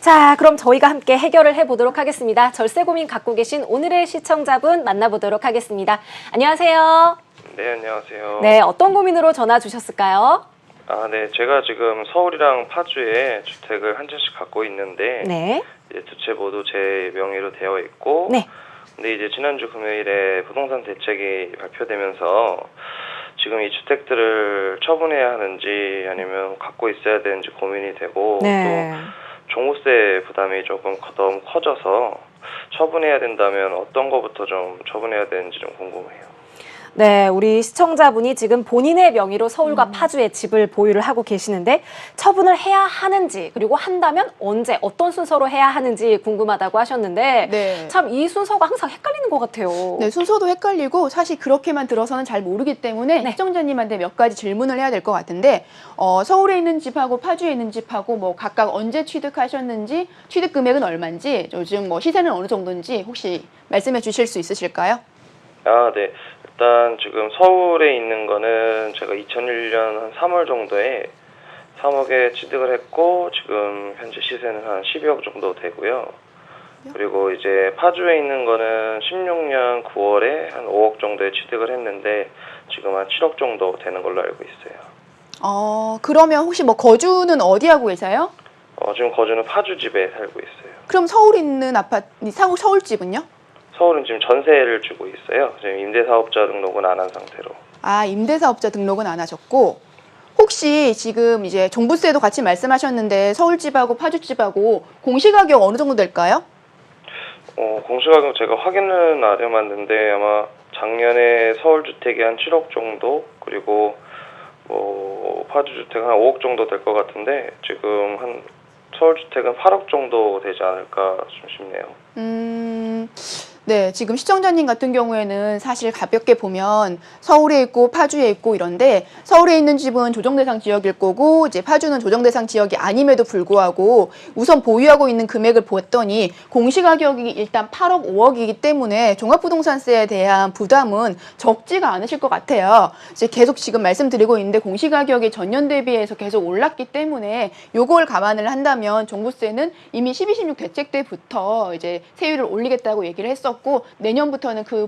자, 그럼 저희가 함께 해결을 해보도록 하겠습니다. 절세 고민 갖고 계신 오늘의 시청자분 만나보도록 하겠습니다. 안녕하세요. 네, 안녕하세요. 네, 어떤 고민으로 전화 주셨을까요? 네, 제가 지금 서울이랑 파주에 주택을 한 채씩 갖고 있는데 네. 이제 두 채 모두 제 명의로 되어 있고 네. 근데 이제 지난주 금요일에 부동산 대책이 발표되면서 지금 이 주택들을 처분해야 하는지 아니면 갖고 있어야 되는지 고민이 되고 네. 또 종부세 부담이 조금 너무 커져서 처분해야 된다면 어떤 거부터 좀 처분해야 되는지 좀 궁금해요. 네, 우리 시청자분이 지금 본인의 명의로 서울과 파주에 집을 보유를 하고 계시는데 처분을 해야 하는지 그리고 한다면 언제 어떤 순서로 해야 하는지 궁금하다고 하셨는데 네. 참 이 순서가 항상 헷갈리는 것 같아요. 네, 순서도 헷갈리고 사실 그렇게만 들어서는 잘 모르기 때문에 네. 시청자님한테 몇 가지 질문을 해야 될 것 같은데 서울에 있는 집하고 파주에 있는 집하고 뭐 각각 언제 취득하셨는지 취득 금액은 얼마인지 요즘 뭐 시세는 어느 정도인지 혹시 말씀해 주실 수 있으실까요? 네. 일단 지금 서울에 있는 거는 제가 2001년 한 3월 정도에 3억에 취득을 했고 지금 현재 시세는 한 12억 정도 되고요. 그리고 이제 파주에 있는 거는 16년 9월에 한 5억 정도에 취득을 했는데 지금 한 7억 정도 되는 걸로 알고 있어요. 그러면 혹시 뭐 거주는 어디 하고 계세요? 지금 거주는 파주 집에 살고 있어요. 그럼 서울에 있는 아파트, 서울 집은요? 서울은 지금 전세를 주고 있어요. 지금 임대사업자 등록은 안 한 상태로. 임대사업자 등록은 안 하셨고 혹시 지금 이제 종부세도 같이 말씀하셨는데 서울집하고 파주집하고 공시가격 어느 정도 될까요? 공시가격 제가 확인은 안 해봤는데 아마 작년에 서울주택이 한 7억 정도 그리고 뭐 파주주택 한 5억 정도 될 것 같은데 지금 한 서울주택은 8억 정도 되지 않을까 좀 싶네요. 네, 지금 시청자님 같은 경우에는 사실 가볍게 보면 서울에 있고 파주에 있고 이런데 서울에 있는 집은 조정대상 지역일 거고 이제 파주는 조정대상 지역이 아님에도 불구하고 우선 보유하고 있는 금액을 보았더니 공시가격이 일단 8억 5억이기 때문에 종합부동산세에 대한 부담은 적지가 않으실 것 같아요. 이제 계속 지금 말씀드리고 있는데 공시가격이 전년 대비해서 계속 올랐기 때문에 요걸 감안을 한다면 종부세는 이미 12, 16 대책 때부터 이제 세율을 올리겠다고 얘기를 했었고 내년부터는 그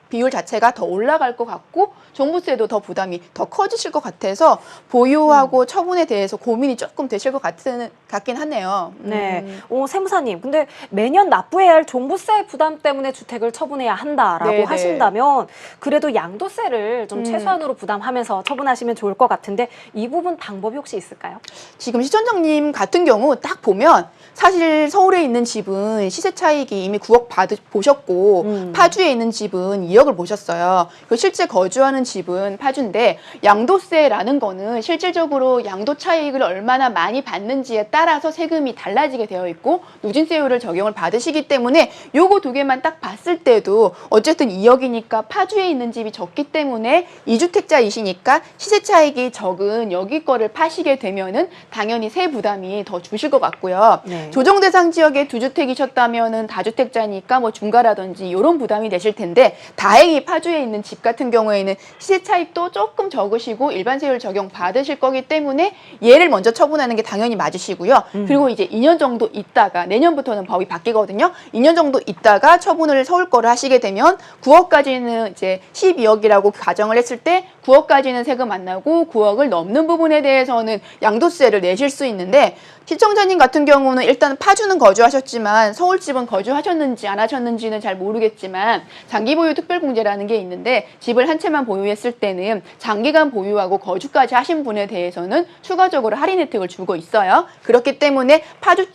비율 자체가 더 올라갈 것 같고 종부세도 더 부담이 더 커지실 것 같아서 보유하고 처분에 대해서 고민이 조금 되실 것 같긴 하네요. 네, 세무사님, 근데 매년 납부해야 할 종부세 부담 때문에 주택을 처분해야 한다라고 네네. 하신다면 그래도 양도세를 좀 최소한으로 부담하면서 처분하시면 좋을 것 같은데 이 부분 방법이 혹시 있을까요? 지금 시청자님 같은 경우 딱 보면 사실 서울에 있는 집은 시세 차익이 이미 9억 보셨고 파주에 있는 집은 2억을 보셨어요. 실제 거주하는 집은 파주인데 양도세라는 거는 실질적으로 양도 차익을 얼마나 많이 받는지에 따라서 세금이 달라지게 되어 있고 누진세율을 적용을 받으시기 때문에 요거 두 개만 딱 봤을 때도 어쨌든 2억이니까 파주에 있는 집이 적기 때문에 2주택자이시니까 시세 차익이 적은 여기 거를 파시게 되면은 당연히 세 부담이 더 주실 것 같고요. 네. 조정 대상 지역에 2주택이셨다면은 다주택자니까 뭐 중과라든지 이런 부담이 되실 텐데 다행히 파주에 있는 집 같은 경우에는 시세 차익도 조금 적으시고 일반 세율 적용 받으실 거기 때문에 얘를 먼저 처분하는 게 당연히 맞으시고요. 그리고 이제 2년 정도 있다가 내년부터는 법이 바뀌거든요. 2년 정도 있다가 처분을 서울 거를 하시게 되면 9억까지는 이제 12억이라고 가정을 했을 때 9억까지는 세금 안 나고 9억을 넘는 부분에 대해서는 양도세를 내실 수 있는데 시청자님 같은 경우는 일단 파주는 거주하셨지만 서울집은 거주하셨는지 안 하셨는지는 잘 모르겠지만 장기보유 특별공제라는 게 있는데 집을 한 채만 보유했을 때는 장기간 보유하고 거주까지 하신 분에 대해서는 추가적으로 할인 혜택을 주고 있어요. 그렇기 때문에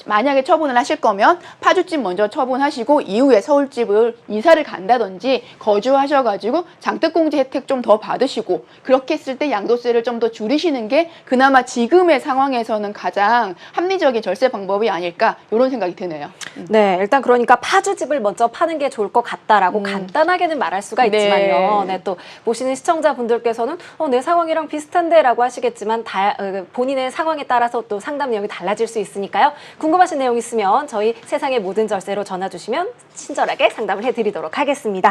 만약에 처분을 하실 거면 파주집 먼저 처분하시고 이후에 서울집을 이사를 간다든지 거주하셔가지고 장특공제 혜택 좀 더 받으시고 그렇게 했을 때 양도세를 좀 더 줄이시는 게 그나마 지금의 상황에서는 가장 합리적인 절세 방법이 아닐까 이런 생각이 드네요. 네, 일단 그러니까 파주집을 먼저 파는 게 좋을 것 같다라고 간단하게는 말할 수가 있지만요. 네, 또 보시는 시청자분들께서는 내 상황이랑 비슷한데라고 하시겠지만 본인의 상황에 따라서 또 상담 내용이 달라질 수 있으니까요. 궁금하신 내용 있으면 저희 세상의 모든 절세로 전화 주시면 친절하게 상담을 해드리도록 하겠습니다.